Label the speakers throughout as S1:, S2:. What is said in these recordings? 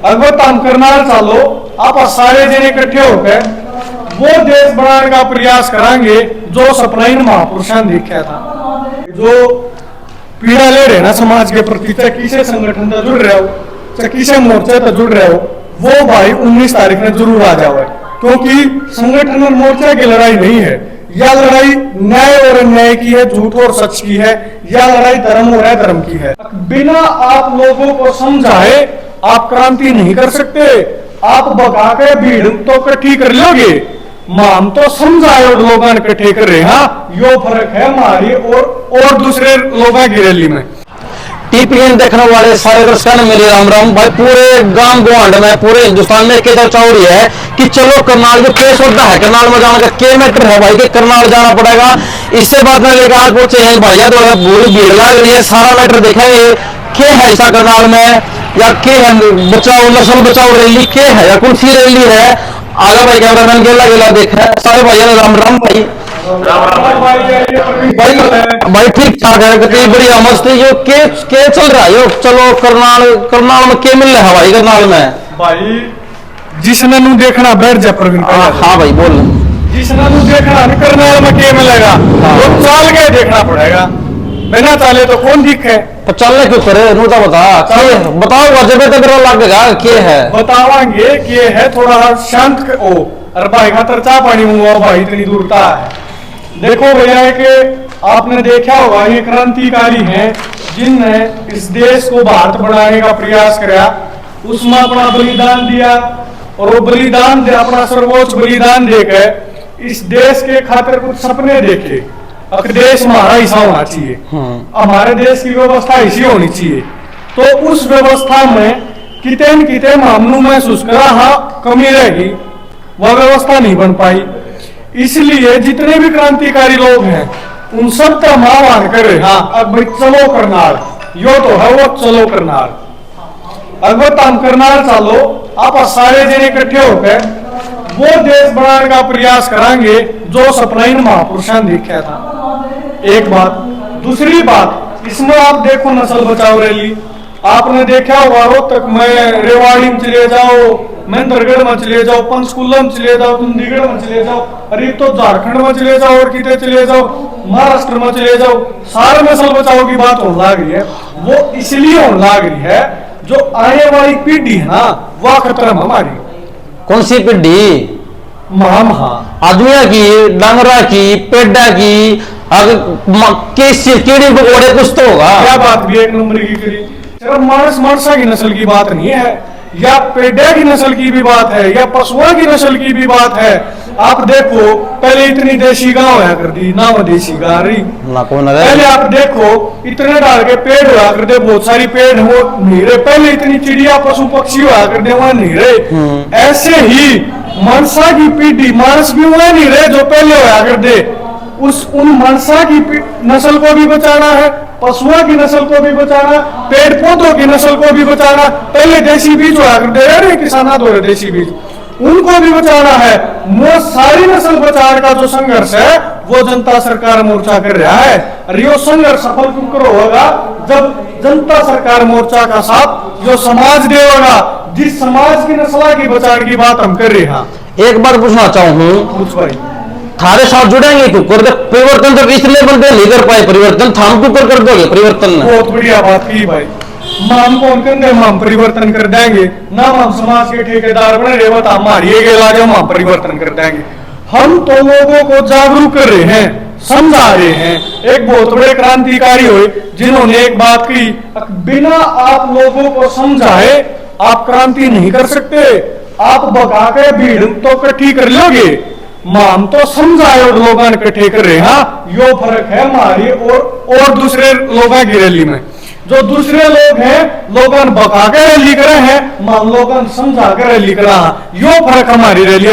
S1: अगर तुम करनाल चालो आप सारे जने इकट्ठे होकर वो देश बनाने का प्रयास करांगे जो सपना इन महापुरुषों ने देखा था। जो पीड़ा ले रहे ना समाज के प्रति, चाहे किसी संगठन से जुड़ रहे हो चाहे किसी मोर्चे से जुड़ रहे हो, वो भाई 19 तारीख में जरूर आ जाओ, क्योंकि संगठन और मोर्चा की लड़ाई नहीं है। यह लड़ाई न्याय और अन्याय की है, झूठ और सच की है। यह लड़ाई धर्म और अधर्म की है। बिना आप लोगों को समझाए आप क्रांति नहीं कर सकते। आप भगा के भीड़ तो इकट्ठी कर लोगे, हम तो समझाए और लोग इकट्ठे कर रहे। हाँ, यो फर्क है हमारी और दूसरे लोगों की रैली में।
S2: टीपीएन देखने वाले सारे दर्शकों ने मेरे राम राम भाई। पूरे गांव गुआंड में पूरे हिंदुस्तान में एक चर्चा हो रही है कि चलो करनाल जो केस होता है करनाल में जाने का क्या मैटर है भाई, कि करनाल जाना पड़ेगा। इससे बाद में लेकर आज पहुंचे हैं भैया, तो पूरी भीड़ लग रही है। सारा मैटर देखेंगे क्या है ऐसा करनाल में, या क्या है बचाओ नस्ल बचाओ रैली क्या है, या कौन सी रैली है। आगे भाई कैमरामैन गेला गेला देखा सारे भैया ने राम राम भाई। भाई ठीक ठाक है, कितनी बढ़िया मस्ती। जो के चल रहा है यो, चलो करनाल में क्या मिल रहा है भाई करनाल में।
S1: भाई जिसने नु देखना बैठ जा प्रवीण।
S2: हाँ भाई बोल।
S1: जिसने नु देखना करनाल में क्या मिलेगा वो चाल के देखना पड़ेगा, बिना चाले तो कौन दिखे।
S2: तो चलने क्यों करे नू तो बताओ जब तक लगेगा क्या है
S1: बतावांगे कि है। थोड़ा शांत ओ अरे भाई का तरचा पानी मुंगा भाई इतनी दूरता है। देखो भैया कि आपने देखा होगा ये क्रांतिकारी हैं जिनने इस देश को भारत बनाने का प्रयास किया, उसमें अपना बलिदान दिया और वो बलिदान दे अपना सर्वोच्च बलिदान देकर इस देश के खातिर कुछ सपने देखे। अब देश हमारा ऐसा होना चाहिए, हमारे देश की व्यवस्था ऐसी होनी चाहिए। तो उस व्यवस्था में किते न किते मामलों महसूस करा हाँ कमी रहेगी, वह व्यवस्था नहीं बन पाई। इसलिए जितने भी क्रांतिकारी लोग हैं उन सब का आह्वान करे हाँ अब भाई चलो करनाल, यो तो है वो चलो करनाल। अगर तुम करनाल चालो आप सारे जने इकट्ठे होकर वो देश बनाने का प्रयास करांगे जो सपना इन महापुरुषों ने देखा था। एक बात। दूसरी बात, इसमें आप देखो नस्ल बचाओ रैली आपने देखा होगा। रोहतक में रेवाड़ी में चले जाओ, महेंद्रगढ़ में चले जाओ, पंचकुला में चले जाओ, चंडीगढ़ में चले जाओ, अरे तो झारखंड में चले जाओ और कितने चले जाओ, महाराष्ट्र में चले जाओ, सारे नस्ल बचाओ की बात होने लग रही है। वो इसलिए होने लग रही है जो आने वाली पीढ़ी है ना वह खतरा में हमारी।
S2: कौन सी पीढ़ी?
S1: महा
S2: आदमिया की, डांगरा की, पेड्डा की, कीड़ी पकौड़े कुछ तो होगा।
S1: क्या बात भी एक नंबर की करी। सिर्फ मानसा की नस्ल की बात नहीं है, या पेड्डा की नस्ल की भी बात है, या पशुआ की नस्ल की भी बात है। आप देखो पहले इतनी देशी गांव हुआ करती ना, वो देशी गांव रही ना। पहले आप देखो इतने डाल के पेड़ हुआ करते, बहुत सारी पेड़ वो नहीं रहे। पहले इतनी चिड़िया पशु पक्षी हुआ करते, वहां नहीं रहे। ऐसे ही मनसा की पीढ़ी मानस भी वहां नहीं रहे जो पहले हुआ करते। उन मनसा की नस्ल को भी बचाना है, पशुओं की नस्ल को भी बचाना, पेड़ पौधों की नस्ल को भी बचाना। पहले देशी बीज हुआ करते रहे किसान दो देशी बीज, उनको भी बचाना है। वो सारी नस्ल बचाने का जो संघर्ष है वो जनता सरकार मोर्चा कर रहा है। और ये संघर्ष सफल क्यों होगा जब जनता सरकार मोर्चा का साथ जो समाज देगा, जिस समाज की नस्ल की बचाने की बात हम कर रहे हैं।
S2: एक बार पूछना चाहूँ,
S1: पूछ भाई।
S2: थारे साथ जुड़ेंगे तो कर दे परिवर्तन, जब इस लेवल पे नहीं कर पाए परिवर्तन, थाम को कर दोगे परिवर्तन।
S1: बहुत बढ़िया बात की भाई। हम कौन कर दे, हम परिवर्तन कर देंगे ना। हम समाज के ठेकेदार बने रहे बता हमारी हम परिवर्तन कर देंगे। हम तो लोगों को जागरूक कर रहे हैं, समझा रहे हैं। एक बहुत बड़े क्रांतिकारी हुए जिन्होंने एक बात की, बिना आप लोगों को समझाए आप क्रांति नहीं कर सकते। आप भगा के भीड़ तो इकट्ठी कर लोगे, हम तो समझाए और लोग इकट्ठे कर रहे। हाँ, यो फर्क है हमारी और दूसरे लोगों की रैली में। जो दूसरे लोग हैं लोगों भगा के रैली करे हैं, हम लोगों समझा कर रैली करा। यो फर्क हमारी रैली।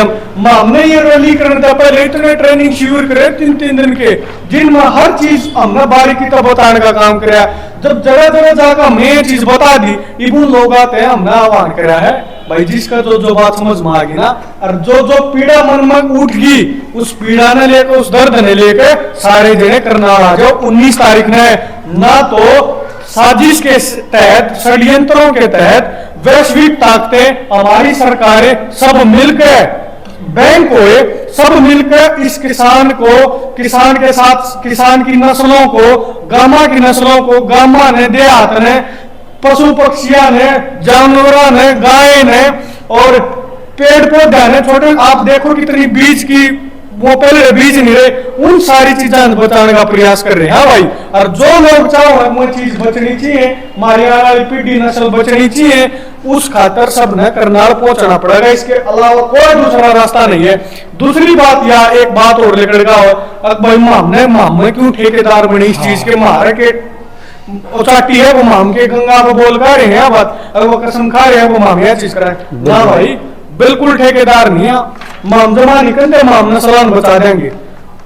S1: हमने ये रैली करने से पहले इतने ट्रेनिंग शिविर करे 3-3 दिन के, जिनमें हर चीज हमने बारीकी तक बताने का काम कराया। जब जगह जगह जाकर हमने ये चीज बता दी, इबू लोग आते हैं, हमने आह्वान कराया है भाई जिसका जो बात समझ में आ गई ना, और जो पीड़ा मन में उठ गई उस पीड़ा ने लेकर उस दर्द ने लेकर सारे जने करनाल आ जाओ 19 तारीख ने। ना तो साजिश के तहत षड्यंत्रों के तहत वैश्विक ताकतें, हमारी सरकारें सब मिलकर, बैंक होए, सब मिलकर इस किसान को, किसान के साथ किसान की नस्लों को, गामा की नस्लों को, गामा ने, देहात ने, पशु पक्षियां ने, जानवरों ने, गाय ने और पेड़ पौधे ने, छोटे, आप देखो कितनी बीज की वो पहले बीज नहीं रहे, उन सारी चीजें बचाने का प्रयास कर रहे हैं। हाँ भाई, और जो लोग चाहो वो चीज बचनी चाहिए, हमारी आने वाली पीढ़ी नस्ल बचनी चाहिए, उस खातर सब ने करनाल पहुंचना पड़ेगा, इसके अलावा कोई दूसरा रास्ता नहीं है। दूसरी बात, या एक बात और लेकर का अब भाई माम क्यों ठेकेदार बने इस चीज के, मारे के चाटी है वो माम के गंगा को बोल कर रहे हैं बात, अगर वो कसम खा रहे हैं वो माम यह चीज कराए ना भाई, बिल्कुल ठेकेदार नहीं है। माम जमा निकलते माम नस्लान बचा देंगे,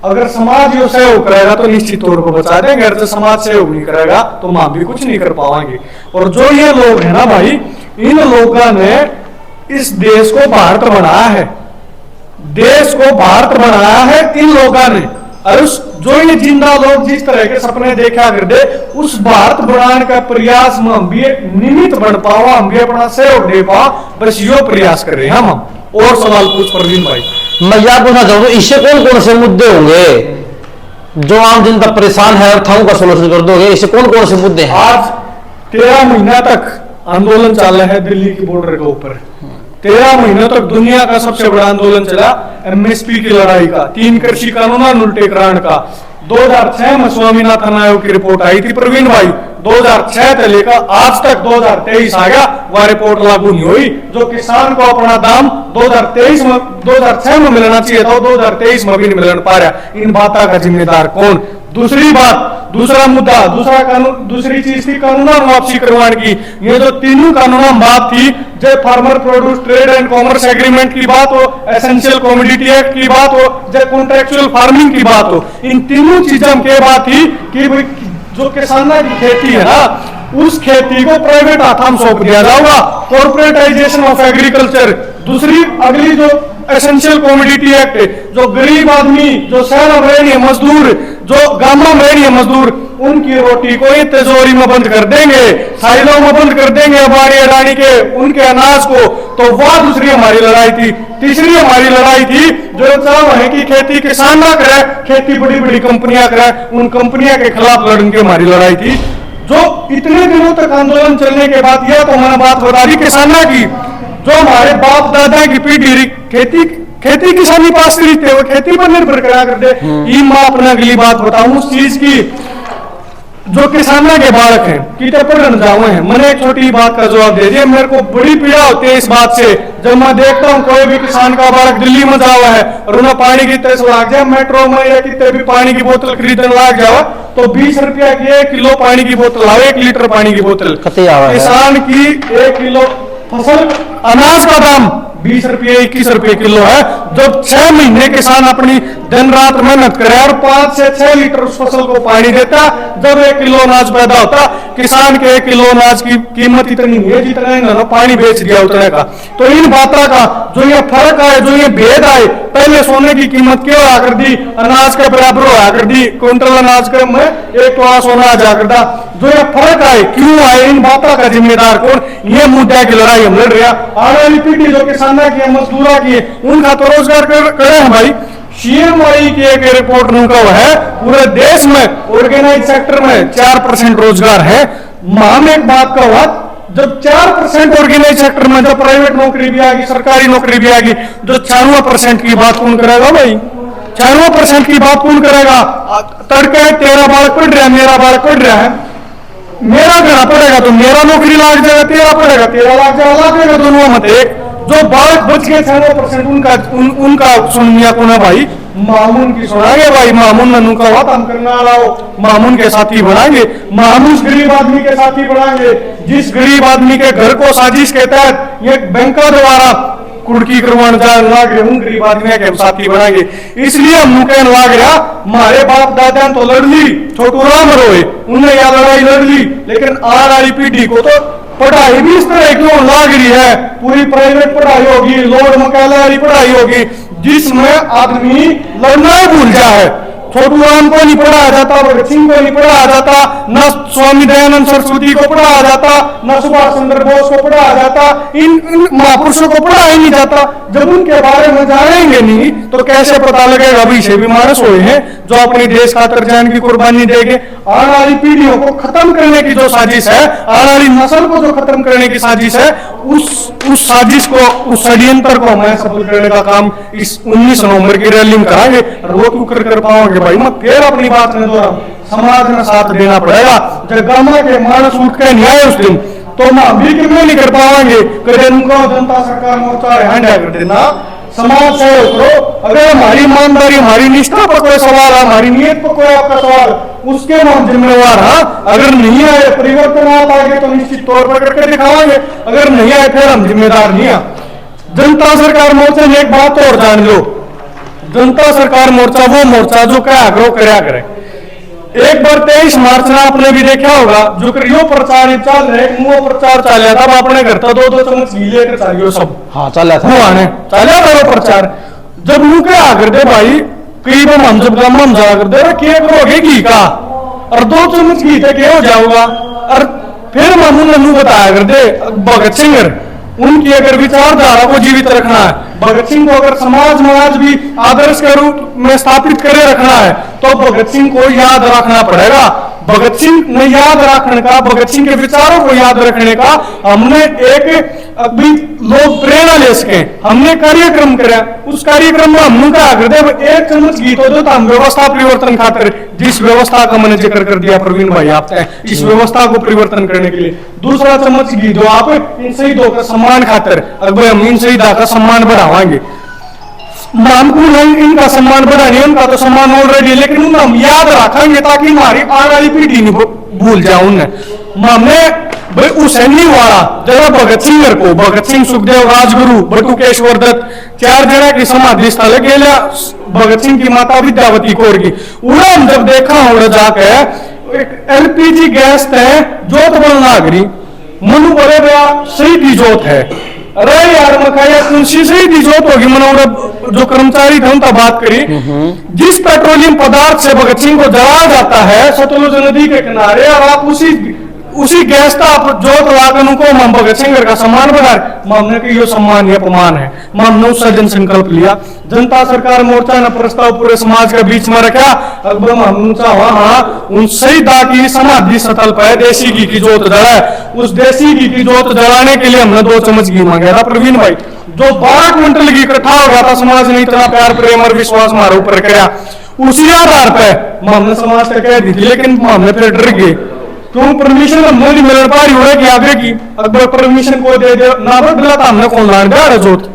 S1: अगर समाज यो सहयोग करेगा तो निश्चित तौर पर बचा देंगे, अगर समाज सहयोग नहीं करेगा तो माम भी कुछ नहीं कर पाएंगे। और जो ये लोग है ना भाई, इन लोगों ने इस देश को भारत बनाया है, देश को भारत बनाया है इन लोगों ने, और उस जो ये जिंदा लोग जिस तरह के सपने देखा करते, उस भारत बनाने का प्रयास में हम भी निमित्त बन पाओ, हम भी अपना सहयोग दे पाओ, बस यो प्रयास कर रहे हैं हम। और सवाल पूछ परवीन भाई।
S2: मैं यह पूछना चाहूँ, इससे कौन कौन से मुद्दे होंगे जो आम जनता परेशान है और थाऊ का सोल्यूशन कर दोगे? इससे कौन कौन से मुद्दे हैं?
S1: आज 13 महीना तक आंदोलन चल रहा है दिल्ली की बॉर्डर के ऊपर, 13 महीनों तक दुनिया का सबसे बड़ा आंदोलन चला एमएसपी की लड़ाई का, 3 कृषि कानून उल्टे करान का। 2006 में स्वामीनाथन आयोग की रिपोर्ट आई थी प्रवीण भाई, 2006 से लेकर आज तक 2023 आ गया, वह रिपोर्ट लागू नहीं हुई। जो किसान को अपना दाम 2006 में मिलना चाहिए था, 2023 में भी नहीं मिलना पा रहा। इन बातों का जिम्मेदार कौन? दूसरी बात, दूसरा मुद्दा, दूसरा कानून, दूसरी चीज थी कानून वापसी करवाने की। ये जो तीनों कानून बात थी, जो farmer produce trade and commerce agreement की बात हो, एसेंशियल कमोडिटी एक्ट की बात हो, जो कॉन्ट्रेक्चुअल फार्मिंग की बात हो, इन तीनों चीजों के बात थी कि जो किसानों की खेती है ना, उस खेती को प्राइवेट हाथों में सौंप दिया जाएगा, कॉर्पोरेटाइजेशन ऑफ एग्रीकल्चर। दूसरी अगली जो एसेंशियल कमोडिटी एक्ट, जो गरीब आदमी, जो शहर में रहे मजदूर, जो गांव में रहे मजदूर, उनकी रोटी को ही तिजोरी में बंद कर देंगे, साइलों में बंद कर देंगे, अबाड़ी अडानी के उनके अनाज को। तो वह दूसरी हमारी लड़ाई थी। तीसरी हमारी लड़ाई थी जो चाह है कि खेती किसान ना करे, खेती बड़ी बड़ी कंपनियां करे, उन कंपनियों के खिलाफ लड़ने की हमारी लड़ाई थी। जो इतने दिनों तक आंदोलन चलने के बाद यह तो मैंने बात बता दी किसानों की, जो हमारे बाप दादा की पीढ़ी खेती किसानी पास करी थे, वो खेती पर निर्भर करा करते। ये मैं अपना अगली बात बताऊं उस चीज की, जो किसानों के बालक हैं कितने पढ़ने जाओ हैं, मैंने एक छोटी बात का जवाब दे दिया। मेरे को बड़ी पीड़ा होती है इस बात से, जब मैं देखता हूँ कोई भी किसान का बालक दिल्ली में जावा है और उन्हें पानी की तरह लाग जाए, मेट्रो में या कितने भी पानी की बोतल खरीदने लाग जावा, तो 20 रुपया की 1 किलो पानी की बोतल आओ, 1 लीटर पानी की बोतल। किसान की 1 किलो फसल अनाज का दाम 20 रुपये 21 रुपये किलो है। जब 6 महीने किसान अपनी दिन रात मेहनत करे और 5 से 6 लीटर उस फसल को पानी देता, जब 1 किलो अनाज पैदा होता, किसान के 1 किलो अनाज की कीमत इतनी नहीं है जितना इन्होंने पानी बेच दिया उतने का। तो इन बातों का जो ये फर्क आए, जो ये भेद आए, पहले सोने की कीमत क्यों आ कर दी, अनाज के बराबर हो कर दी, क्विंटल अनाज के में 1 तोला सोना आ जा कर दा, जो ये फर्क आए क्यों आए, इन बातों का जिम्मेदार कौन? ये मुद्दा की लड़ाई हम लड़ रहे हैं। आने वाली पीढ़ी जो किसाना की मजदूरा की उनका तो रोजगार करे हैं भाई। CMI की एक रिपोर्ट उनका है पूरे देश में ऑर्गेनाइज सेक्टर में 4% रोजगार है। माम एक बात का हुआ, जब 4% ऑर्गेनाइज सेक्टर में जब प्राइवेट नौकरी भी आ गई, सरकारी नौकरी भी आ गई, जो 96% की बात कौन करेगा भाई? 96% की बात कौन करेगा? तड़के तेरा बालक पढ़ रहा है, मेरा बालक पढ़ रहा है, मेरा घर पड़ेगा तो मेरा नौकरी लाग जाएगा, तेरा पड़ेगा तेरा लाग जाएगा, दोनों मत एक। जो बालक बच गए 96% उनका सुनिया को ना भाई, मामून की सुनाएंगे भाई, मामून ननू का हुआ काम करना लाओ, मामून के साथी बनाएंगे, मामून उस गरीब आदमी के साथी बनाएंगे जिस गरीब आदमी के घर को साजिश के तहत ये बैंकों द्वारा कुड़की करवाने जाने लाग रहे, उन गरीब आदमी के हम साथी बनाएंगे। इसलिए हम कहने लाग रहा, हमारे बाप दादा तो लड़ ली, छोटू राम रोए, उन्हें यह लड़ाई लड़ ली, लेकिन आने वाली पीढ़ी को तो पढ़ाई भी इस तरह क्यों लाग रही है? पूरी प्राइवेट पढ़ाई होगी, लोड मकाला वाली पढ़ाई होगी, जिसमें आदमी लड़ना ही भूल जाए है। छोटू राम को नहीं पढ़ाया जाता, भगत सिंह को नहीं पढ़ाया जाता, न स्वामी दयानंद सरस्वती को पढ़ाया जाता, न सुभाष चंद्र बोस को पढ़ाया जाता, इन महापुरुषों को पढ़ाया ही नहीं जाता। जब उनके बारे में जानेंगे नहीं तो कैसे पता लगेगा भाई से भी मानस हुए हैं जो अपने देश खातर जान की कुर्बानी देंगे। आने वाली पीढ़ियों को खत्म करने की जो साजिश है, आने वाली नस्ल को जो खत्म करने की साजिश है, उस साजिश को, उस षड्यंत्र को हमें सफल करने का काम इस 19 नवंबर की रैली में कराएंगे। और वो क्यों कर पाओगे भाई, मैं फिर अपनी बात में दोहराऊं, समाज में साथ देना पड़ेगा। जब गामा के मानस उठ के नहीं आए उस दिन तो हम भी क्यों नहीं कर पाएंगे। कदे उनको जनता सरकार मोर्चा हैंडल कर देना, समाज से करो। अगर हमारी ईमानदारी, हमारी निष्ठा पर कोई सवाल है, हमारी नीयत पर कोई आपका सवाल, उसके हम जिम्मेवार। हाँ, अगर नहीं आए परिवर्तन आप आगे तो निश्चित तौर पर करके दिखाएंगे, अगर नहीं आए फिर हम जिम्मेदार नहीं है। जनता सरकार मोर्चा ने एक बात और जान लो, जनता सरकार मोर्चा वो मोर्चा जो क्या आग्रह कराया करे। एक बार 23 मार्च में आपने भी देखा होगा जो करियो प्रचार चल रहे, मुंह प्रचार चल रहा था, अपने घर था 2-2 चम्मच घी लेकर चलियो सब।
S2: हाँ चल था
S1: वो प्रचार। जब मुंह क्या आकर दे भाई, करीब हम जब गम जा कर दे क्या करोगे घी का, और 2 चम्मच घी थे क्या हो जाऊंगा। और फिर मामू नन्नू बताया कर दे भगत सिंह उनकी अगर विचारधारा को जीवित रखना है, भगत सिंह को अगर समाज में आज भी आदर्श के रूप में स्थापित करे रखना है तो भगत सिंह को याद रखना पड़ेगा। भगत सिंह ने याद रखने का, भगत सिंह के विचारों को याद रखने का हमने एक अभी लोग प्रेरणा ले सके, हमने कार्यक्रम कराया। उस कार्यक्रम में हमने कहा कर 1 चम्मच घी तो जो हम व्यवस्था परिवर्तन खातिर, जिस व्यवस्था का मैंने जिक्र कर दिया प्रवीण भाई आपने, इस व्यवस्था को परिवर्तन करने के लिए 2 चम्मच घी दो आप इन शहीदों का सम्मान खातिर। अगर हम इन शहीदा का सम्मान बढ़ावाएंगे, नामकुल इनका सम्मान बढ़ाने, उनका तो सम्मान ऑलरेडी, लेकिन उन्हें हम याद रखेंगे ताकि हमारी आने वाली पीढ़ी नहीं भूल जाए। हमने भाई हुसैनी वाला जरा भगत सिंह को, भगत सिंह, सुखदेव, राजगुरु, बटुकेश्वर दत्त 4 जना की समाधि स्थल गेला, भगत सिंह की माता विद्यावती कौर की। उड़ा हम जब देखा उड़ा जाके LPG गैस है जोत बनना गरी मनु बड़े बड़ा शहीदी जोत है। अरे यार मखाया तुलसी से ही जोत होगी। मनोरा जो कर्मचारी थे उनका बात करी, जिस पेट्रोलियम पदार्थ से भगत सिंह को जलाया जाता है सतलुज नदी के किनारे, और आप उसी गैस का आप जोत लाकर उनको हम भगत सिंह का सम्मान बना रहे। हमने कि ये सम्मान है अपमान है। हमने उसका जन संकल्प लिया। जनता सरकार मोर्चा ने प्रस्ताव पूरे समाज के बीच में रखा। अकबर हम हाँ उन शहीदा की समाधि स्थल पर देसी घी की जोत जलाए। उस देसी घी की जोत जलाने के लिए हमने 2 चम्मच घी मांगा था प्रवीण भाई। जो 12 क्विंटल घी इकट्ठा हो रहा था, समाज ने इतना प्यार प्रेम और विश्वास हमारे ऊपर किया, उसी आधार पर हमने समाज से कह दी थी, लेकिन हमने फिर डर गए क्यों परमिशन हमने नहीं मिल पा रही हो कि आगे की। अकबर परमिशन को दे ना बदला था हमने कौन लान दिया जोत।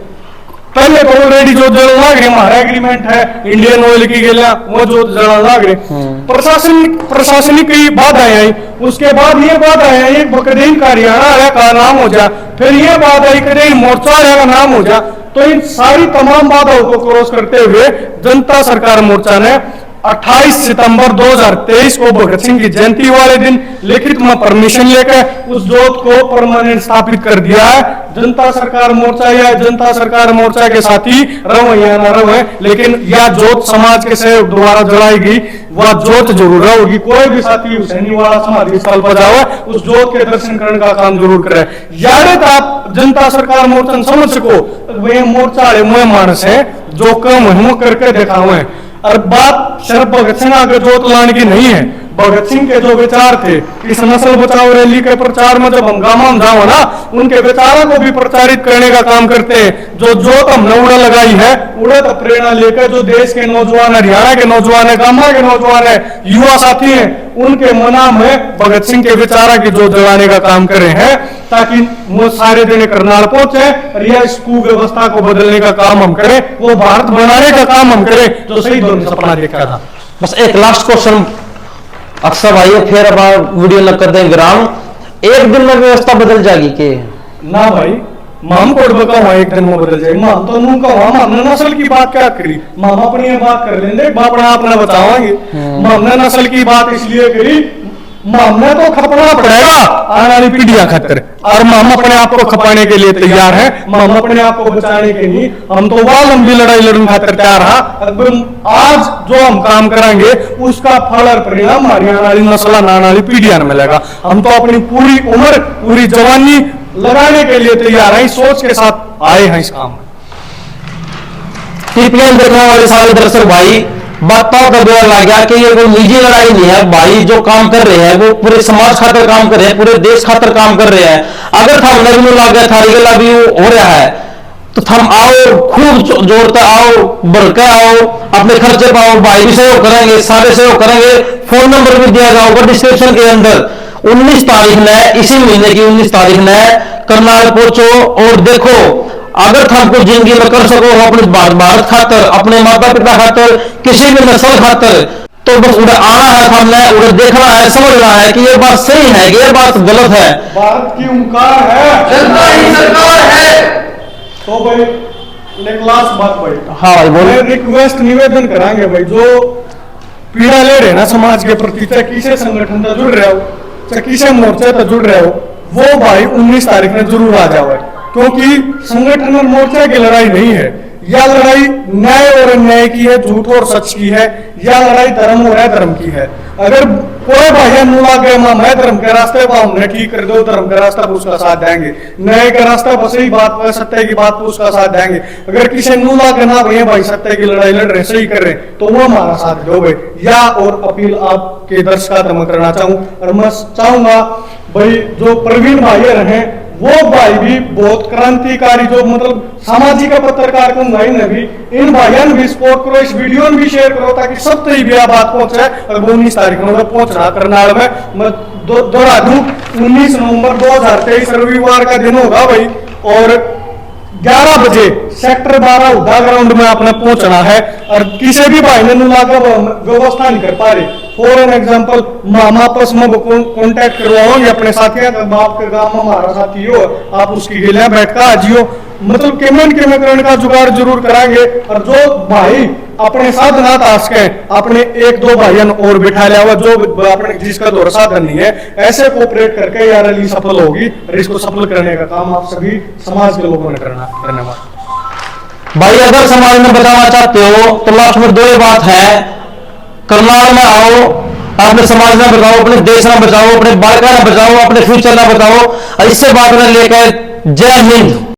S1: पहले तो ऑलरेडी जो जलन लाग रही, हमारा एग्रीमेंट है इंडियन ऑयल की गेला वो जो जलन लाग रही। प्रशासनिक की बाधाएं आई, उसके बाद ये बाधाएं आई बकरीन का हरियाणा का नाम हो जा, फिर ये बात आई कदीन मोर्चा का नाम हो जा। तो इन सारी तमाम बाधाओं को क्रॉस करते हुए जनता सरकार मोर्चा ने 28 सितंबर 2023 को भगत सिंह की जयंती वाले दिन लिखित में परमिशन लेकर उस जोत को परमानेंट स्थापित कर दिया है। जनता सरकार मोर्चा या जनता सरकार मोर्चा के साथी रहो या न रहो, लेकिन यह जोत समाज के सहयोग द्वारा जलाएगी, वह जोत जरूर होगी। कोई भी साथी हुसैनी वाला समाधि स्थल पर जाओ, उस जोत के दर्शन करने का काम जरूर करे। यार आप जनता सरकार मोर्चा समझ सको वे मोर्चा मुँह मानस है जो कम हम करके देखा हुए। और बात सिर्फ भगत सिंह आगे जोत लाने की नहीं है। भगत सिंह के जो विचार थे इस नस्ल बचाओ रैली के प्रचार में जब हम गामा में जाओ ना, उनके विचारों को भी प्रचारित करने का काम करते हैं। जो जोत हमने उड़ा लगाई है, उड़ा तो प्रेरणा लेकर जो देश के नौजवान, हरियाणा के नौजवान है, गामा के नौजवान है, युवा साथी हैं, उनके मना में भगत सिंह के विचारों की जोत जलाने का काम करे हैं ताकि वो सारे दिन करनाल पहुंचे और यह स्कूल व्यवस्था को बदलने का काम हम करें, वो भारत बनाने का काम हम करें जो सही दौर में सपना देखा था।
S2: बस एक लास्ट क्वेश्चन अक्सर भाई, फिर अब वीडियो न कर दें विराम। एक दिन में व्यवस्था बदल जाएगी के
S1: ना भाई? माम कोड बका एक दिन में बदल जाएगी। माम तो नू का हमने नस्ल की बात क्या करी, माम अपनी बात कर लेंगे, बापड़ा अपना बतावाएंगे। हमने नस्ल की बात इसलिए करी हमने तो खपना पड़ेगा आने वाली पीढ़ियां खातिर, और हम अपने आप को खपाने के लिए तैयार हैं। हम अपने आप को बचाने के लिए हम तो वह लंबी लड़ाई लड़ने खातिर तैयार है। आज जो हम काम करेंगे उसका फल और परिणाम हमारी आने वाली नस्ल, आने वाली पीढ़ियां में मिलेगा। हम तो अपनी पूरी उम्र, पूरी जवानी लगाने के लिए तैयार हैं, इस सोच के साथ आए हैं इस काम में।
S2: टीपीएन देखने वाले सारे दर्शक भाई, बातों का बेर लग गया कि ये कोई निजी लड़ाई नहीं है भाई। जो काम कर रहे हैं वो पूरे समाज खातर काम कर रहे हैं, पूरे देश खातर काम कर रहे हैं। अगर थम नहीं लग गया थारी गला भी हो रहा है तो थम आओ, खूब जोड़ते आओ, बढ़ के आओ, अपने खर्चे पाओ, भाई भी सहयोग करेंगे, सारे सहयोग करेंगे। फोन नंबर भी दिया जाएगा डिस्क्रिप्शन के अंदर। 19 तारीख ने, इसी महीने की 19 तारीख ने करनाल पहुंचो और देखो, अगर थम कुछ जिंदगी में कर सको अपने भारत खातर, अपने माता पिता खातर, किसी भी नस्ल खातर, तो बस उधर आना है, हमने उधर देखना है, समझना है कि ये बात सही है कि ये बात गलत है।
S1: भारत की ओंकार है,
S2: जनता ही सरकार है।
S1: तो भाई एक लास्ट बात भाई,
S2: हाँ भाई बोले,
S1: रिक्वेस्ट निवेदन कराएंगे भाई, जो पीड़ा ले रहे ना समाज के प्रति, चाहे किसी संगठन से जुड़ रहे हो, चाहे किसी मोर्चे से जुड़ रहे हो, वो भाई 19 तारीख में जरूर आ जाओ। क्योंकि संगठन और मोर्चा की लड़ाई नहीं है, यह लड़ाई न्याय और अन्याय की है, झूठ और सच की है, यह लड़ाई धर्म और अधर्म की है। अगर कोई भाई मुला गए मैं धर्म के रास्ते पर हमने ठीक कर दो, धर्म का रास्ता पर उसका साथ देंगे, न्याय का रास्ता पर सही बात पर, सत्य की बात पर उसका साथ देंगे। अगर किसी नुला के ना भैया भाई सत्य की लड़ाई लड़ रहे, सही कर रहे, तो वो हमारा साथ दो भाई। या और अपील आपके दर्शकों मैं करना चाहूँ, और मैं चाहूंगा भाई जो प्रवीण भाई रहे वो भाई भी बहुत क्रांतिकारी, जो मतलब सामाजिक पत्रकार को भाई ने भी, इन भाइयों ने भी सपोर्ट करो, इस वीडियो में भी शेयर करो ताकि सब तक भी बात पहुंचे। और 19 तारीख को पहुंचना करनाल में, मैं दोहरा दूं 19 नवंबर 2023 रविवार का दिन होगा भाई, और 11 बजे सेक्टर 12 उद्धा ग्राउंड में आपने पहुंचना है। और किसी भी भाई ने नुलागा व्यवस्था नहीं कर पा रहे, फॉर एन एग्जाम्पल हम आपस में कॉन्टेक्ट करवाओ, या अपने साथियों का बाप के गांव में हमारा साथी हो, आप उसकी गिलिया बैठकर आ जियो, मतलब केमन करने का जुगाड़ जरूर कराएंगे। और जो भाई अपने साथ ना ताश के अपने 1-2 भाइयों और बिठा लिया हुआ, जो अपने जिसका दौर साधन नहीं है, ऐसे कोऑपरेट करके यार रैली सफल होगी। और इसको सफल करने का काम आप सभी समाज के लोगों ने करना। धन्यवाद
S2: भाई। अगर समाज में बताना चाहते हो तो लास्ट में 2 बात है, करनाल में आओ, अपने समाज में बचाओ, अपने देश में बचाओ, अपने बालका में बचाओ, अपने फ्यूचर में बचाओ। इससे बात में लेकर जय हिंद।